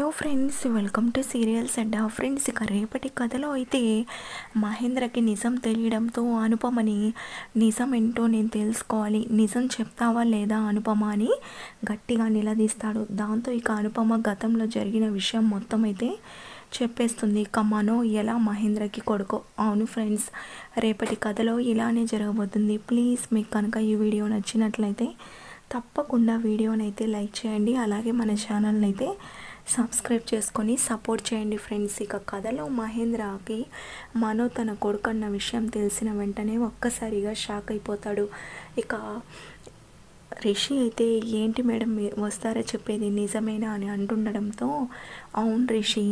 Hello friends, welcome to serials Adda. Friends, ఇక రేపటి కథలో అయితే మహేంద్రకి నిజం తెలియడంతో అనుపమని నిజం ఏంటో నేను తెలుసుకోవాలి, నిజం చెప్తావా లేదా అనుపమ అని గట్టిగా నిలదీస్తాడు. దాంతో ఇక అనుపమ గతంలో జరిగిన విషయం మొత్తం అయితే చెప్పేస్తుంది. ఇక మనో ఎలా మహేంద్రకి కొడుకో. అవును ఫ్రెండ్స్, రేపటి కథలో ఇలానే జరగబోతుంది. ప్లీజ్ మీకు కనుక ఈ వీడియో నచ్చినట్లయితే తప్పకుండా వీడియోనైతే లైక్ చేయండి, అలాగే మన ఛానల్ని అయితే సబ్స్క్రైబ్ చేసుకొని సపోర్ట్ చేయండి ఫ్రెండ్స్. ఇక కథలో మహేంద్రకి మనో తన కొడుకు అన్న విషయం తెలిసిన వెంటనే ఒక్కసారిగా షాక్ అయిపోతాడు. ఇక రిషి అయితే ఏంటి మేడం మీరు వస్తారా, చెప్పేది నిజమేనా అని అంటుండడంతో అవును రిషి,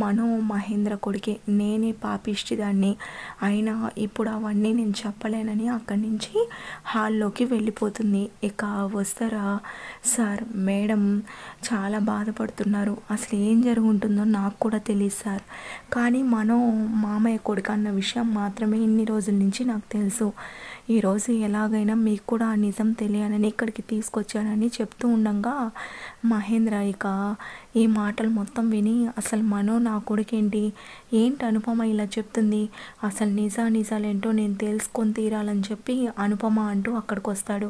మనో మహేంద్ర కొడుకే, నేనే పాపిష్టిదాన్ని, అయినా ఇప్పుడు అవన్నీ నేను చెప్పలేనని అక్కడి నుంచి హాల్లోకి వెళ్ళిపోతుంది. ఇక వస్తారా సార్, మేడం చాలా బాధపడుతున్నారు, అసలు ఏం జరుగుతుందో నాకు కూడా తెలియదు సార్, కానీ మనో మామయ్య కొడుకు అన్న విషయం మాత్రమే ఇన్ని రోజుల నుంచి నాకు తెలుసు. ఈరోజు ఎలాగైనా మీకు కూడా ఆ నిజం తెలియాలని ఇక్కడికి తీసుకొచ్చానని చెప్తూ ఉండగా మహేంద్ర ఇక ఈ మాటలు మొత్తం విని అసలు మనో నా కొడుకేంటి, ఏంటి అనుపమ ఇలా చెప్తుంది, అసలు నిజాలేంటో నేను తెలుసుకొని తీరాలని చెప్పి అనుపమ అంటూ అక్కడికి వస్తాడు.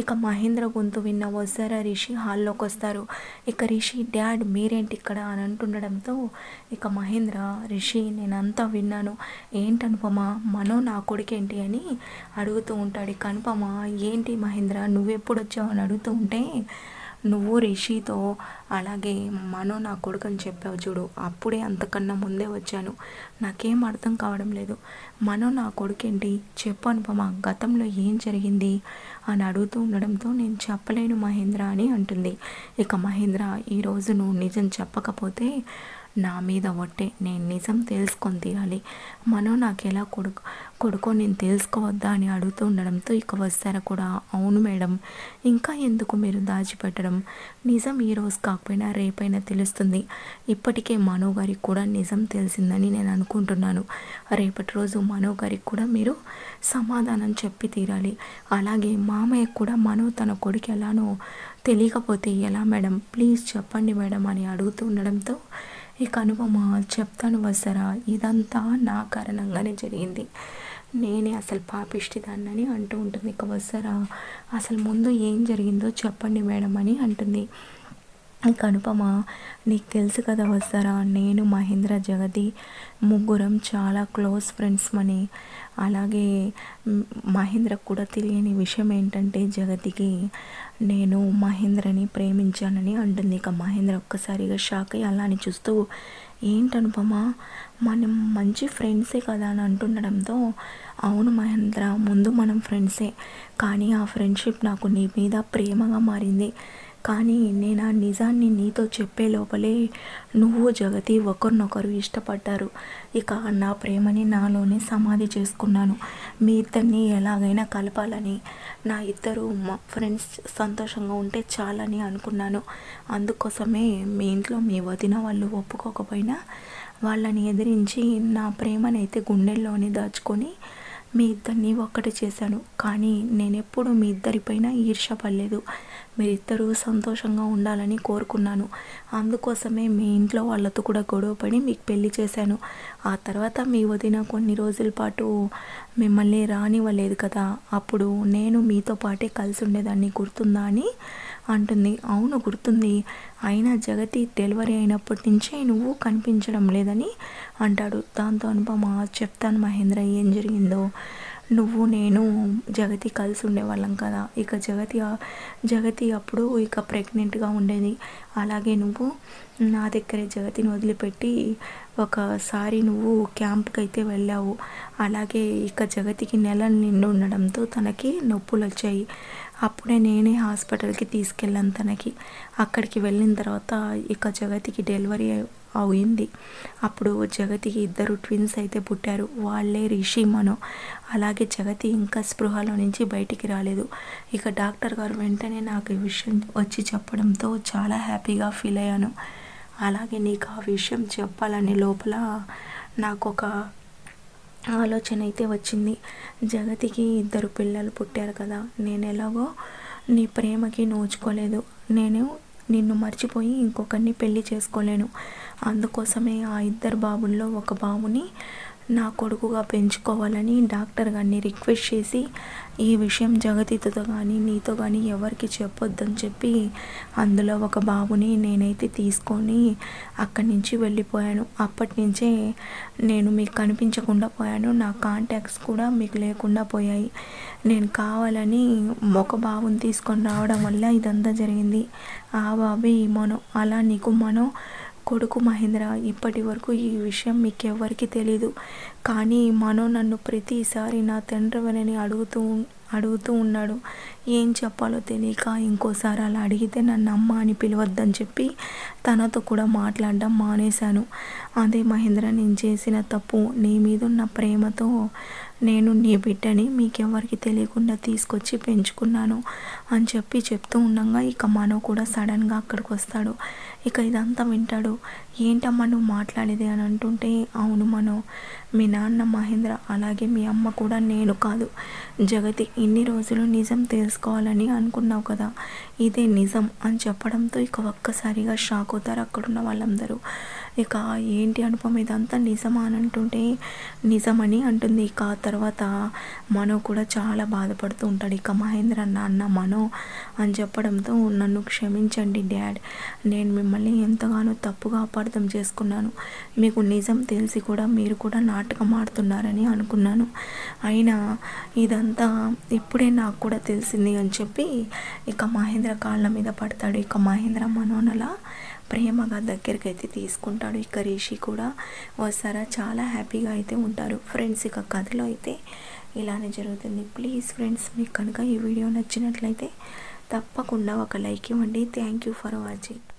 ఇక మహేంద్ర గొంతు విన్న వస్తారా రిషి హాల్లోకి వస్తారు. ఇక రిషి డాడ్ మీరేంటి ఇక్కడ అని అంటుండడంతో ఇక మహేంద్ర రిషి నేనంతా విన్నాను, ఏంటి అనుపమ మనో నా కొడుకేంటి అని అడుగుతూ ఉంటాడు. ఇక అనుపమ ఏంటి మహేంద్ర నువ్వెప్పుడు వచ్చావు అని అడుగుతూ ఉంటే నువ్వు రిషితో అలాగే మనో నా కొడుకు అని చెప్పావు చూడు, అప్పుడే అంతకన్నా ముందే వచ్చాను, నాకేం అర్థం కావడం లేదు, మనో నా కొడుకేంటి చెప్పు అనుపమ, గతంలో ఏం జరిగింది అని అడుగుతూ ఉండడంతో నేను చెప్పలేను మహేంద్ర అని అంటుంది. ఇక మహేంద్ర ఈరోజు నువ్వు నిజం చెప్పకపోతే నా మీద ఒట్టే, నేను నిజం తెలుసుకొని తీరాలి, మనో నాకు ఎలా కొడుకో నేను తెలుసుకోవద్దా అని అడుగుతూ ఉండడంతో ఇక వస్తారా కూడా అవును మేడం, ఇంకా ఎందుకు మీరు దాచిపెట్టడం, నిజం ఈరోజు కాకపోయినా రేపైనా తెలుస్తుంది, ఇప్పటికే మనో గారికి కూడా నిజం తెలిసిందని నేను అనుకుంటున్నాను, రేపటి రోజు మనో గారికి కూడా మీరు సమాధానం చెప్పి తీరాలి, అలాగే మామయ్య కూడా మనో తన కొడుకు ఎలానో తెలియకపోతే ఎలా మేడం, ప్లీజ్ చెప్పండి మేడం అని అడుగుతూ ఉండడంతో ఇక అనుపమ చెప్తాను వస్తారా, ఇదంతా నా కారణంగానే జరిగింది, నేనే అసలు పాపిష్టిదాన్నని అంటూ ఉంటుంది. ఇక వస్తారా అసలు ముందు ఏం జరిగిందో చెప్పండి మేడం అని అంటుంది. ఇక అనుపమ నీకు తెలుసు కదా వస్తారా, నేను మహేంద్ర జగతి ముగ్గురం చాలా క్లోజ్ ఫ్రెండ్స్ అని, అలాగే మహేంద్రకు కూడా తెలియని విషయం ఏంటంటే జగతికి నేను మహేంద్రని ప్రేమించానని అంటుంది. ఇక మహేంద్ర ఒక్కసారిగా షాక్ అయ్యి అలాని చూస్తూ ఏంటనుపమ మనం మంచి ఫ్రెండ్సే కదా అని అంటుండడంతో అవును మహేంద్ర, ముందు మనం ఫ్రెండ్సే, కానీ ఆ ఫ్రెండ్షిప్ నాకు నీ మీద ప్రేమగా మారింది, కానీ నేను ఆ నిజాన్ని నీతో చెప్పే లోపలే నువ్వు జగతి ఒకరినొకరు ఇష్టపడ్డారు, ఇక నా ప్రేమని నాలోనే సమాధి చేసుకున్నాను, మీ ఇద్దరిని ఎలాగైనా కలపాలని, నా ఇద్దరు మా ఫ్రెండ్స్ సంతోషంగా ఉంటే చాలని అనుకున్నాను, అందుకోసమే మీ ఇంట్లో మీ వదిన వాళ్ళు ఒప్పుకోకపోయినా వాళ్ళని ఎదిరించి నా ప్రేమనైతే గుండెల్లోనే దాచుకొని మీ ఇద్దరిని ఒక్కటి చేశాను, కానీ నేను ఎప్పుడు మీ ఇద్దరిపైన ఈర్ష్యపడలేదు, మీరిద్దరూ సంతోషంగా ఉండాలని కోరుకున్నాను, అందుకోసమే మీ ఇంట్లో వాళ్ళతో కూడా గొడవపడి మీకు పెళ్లి చేశాను, ఆ తర్వాత మీ వదిన కొన్ని రోజుల పాటు మిమ్మల్ని రానివ్వలేదు కదా, అప్పుడు నేను మీతో పాటే కలిసి ఉండేదాన్ని గుర్తుందా అని అంటుంది. అవును గుర్తుంది, అయినా జగతి డెలివరీ అయినప్పటి నుంచే నువ్వు కనిపించడం లేదని అంటాడు. దాంతో అనుపమ చెప్తాను మహేంద్ర ఏం జరిగిందో, నువ్వు నేను జగతి కలిసి ఉండేవాళ్ళం కదా, ఇక జగతి అప్పుడు ఇక ప్రెగ్నెంట్గా ఉండేది, అలాగే నువ్వు నా దగ్గరే జగతిని వదిలిపెట్టి ఒకసారి నువ్వు క్యాంప్కి అయితే వెళ్ళావు, అలాగే ఇక జగతికి నెలలు నిండి ఉండడంతో తనకి నొప్పులు వచ్చాయి, అప్పుడే నేనే హాస్పిటల్కి తీసుకెళ్ళాను తనకి, అక్కడికి వెళ్ళిన తర్వాత ఇక జగతికి డెలివరీ అయింది, అప్పుడు జగతికి ఇద్దరు ట్విన్స్ అయితే పుట్టారు, వాళ్ళే రిషి మనో, అలాగే జగతి ఇంకా స్పృహలో నుంచి బయటికి రాలేదు, ఇక డాక్టర్ గారు వెంటనే నాకు ఈ విషయం వచ్చి చెప్పడంతో చాలా హ్యాపీగా ఫీల్ అయ్యాను, అలాగే నీకు ఆ విషయం చెప్పాలని లోపల నాకు ఒక ఆలోచన అయితే వచ్చింది, జగతికి ఇద్దరు పిల్లలు పుట్టారు కదా, నేను ఎలాగో నీ ప్రేమకి నోచుకోలేదు, నేను నిన్ను మర్చిపోయి ఇంకొకరిని పెళ్లి చేసుకోలేను. అందుకోసమే ఆ ఇద్దరు బాబుల్లో ఒక బాబుని నా కొడుకుగా పెంచుకోవాలని డాక్టర్ గారిని రిక్వెస్ట్ చేసి ఈ విషయం జగతితో కానీ నీతో కానీ ఎవరికి చెప్పొద్దని చెప్పి అందులో ఒక బాబుని నేనైతే తీసుకొని అక్కడి నుంచి వెళ్ళిపోయాను. అప్పటి నుంచే నేను మీకు కనిపించకుండా పోయాను. నా కాంటాక్ట్స్ కూడా మీకు లేకుండా పోయాయి. నేను కావాలని ఒక బాబుని తీసుకొని రావడం వల్ల ఇదంతా జరిగింది. ఆ బాబే ఈ మనో. అలా నీకు మనో కొడుకు మహేంద్ర. ఇప్పటి వరకు ఈ విషయం మీకెవ్వరికి తెలీదు. కానీ మనో నన్ను ప్రతిసారి నా తండ్రివనని అడుగుతూ ఉన్నాడు. ఏం చెప్పాలో తెలియక ఇంకోసారి అలా అడిగితే నన్ను అమ్మ అని పిలవద్దని చెప్పి తనతో కూడా మాట్లాడడం మానేశాను. అదే మహేంద్ర, నేను చేసిన తప్పు. నీ మీదున్న ప్రేమతో నేను నీ బిడ్డని మీకెవరికి తెలియకుండా తీసుకొచ్చి పెంచుకున్నాను అని చెప్తూ ఉండగా ఇక మనో కూడా సడన్గా అక్కడికి వస్తాడు. ఇక ఇదంతా వింటాడు. ఏంటమ్మా నువ్వు మాట్లాడేది అని అంటుంటే, అవును మనో, మీ నాన్న మహేంద్ర అలాగే మీ అమ్మ కూడా నేను కాదు జగతి. ఇన్ని రోజులు నిజం తెలుసుకోవాలని అనుకున్నావు కదా, ఇదే నిజం అని చెప్పడంతో ఇక ఒక్కసారిగా షాక్ అవుతారు అక్కడున్న వాళ్ళందరూ. ఇక ఏంటి అనుపమ ఇదంతా నిజమా అని అంటుంటే నిజమని అంటుంది. ఇక ఆ తర్వాత మనో కూడా చాలా బాధపడుతూ ఉంటాడు. ఇక మహేంద్ర నాన్న మనో అని చెప్పడంతో, నన్ను క్షమించండి డాడ్, నేను మిమ్మల్ని ఎంతగానో తప్పుగా అపార్థం చేసుకున్నాను. మీకు నిజం తెలిసి కూడా మీరు కూడా నాటకం ఆడుతున్నారని అనుకున్నాను. అయినా ఇదంతా ఇప్పుడే నాకు కూడా తెలిసింది అని చెప్పి ఇక మహేంద్ర కాళ్ళ మీద పడతాడు. ఇక మహేంద్ర మనోనలా ప్రేమగా దగ్గరికి అయితే తీసుకుంటాడు. ఇక రిషి కూడా వస్తారా, చాలా హ్యాపీగా అయితే ఉంటారు. ఫ్రెండ్స్ ఇక కథలో అయితే ఇలానే జరుగుతుంది. ప్లీజ్ ఫ్రెండ్స్, మీకు కనుక ఈ వీడియో నచ్చినట్లయితే తప్పకుండా ఒక లైక్ ఇవ్వండి. Thank you for watching.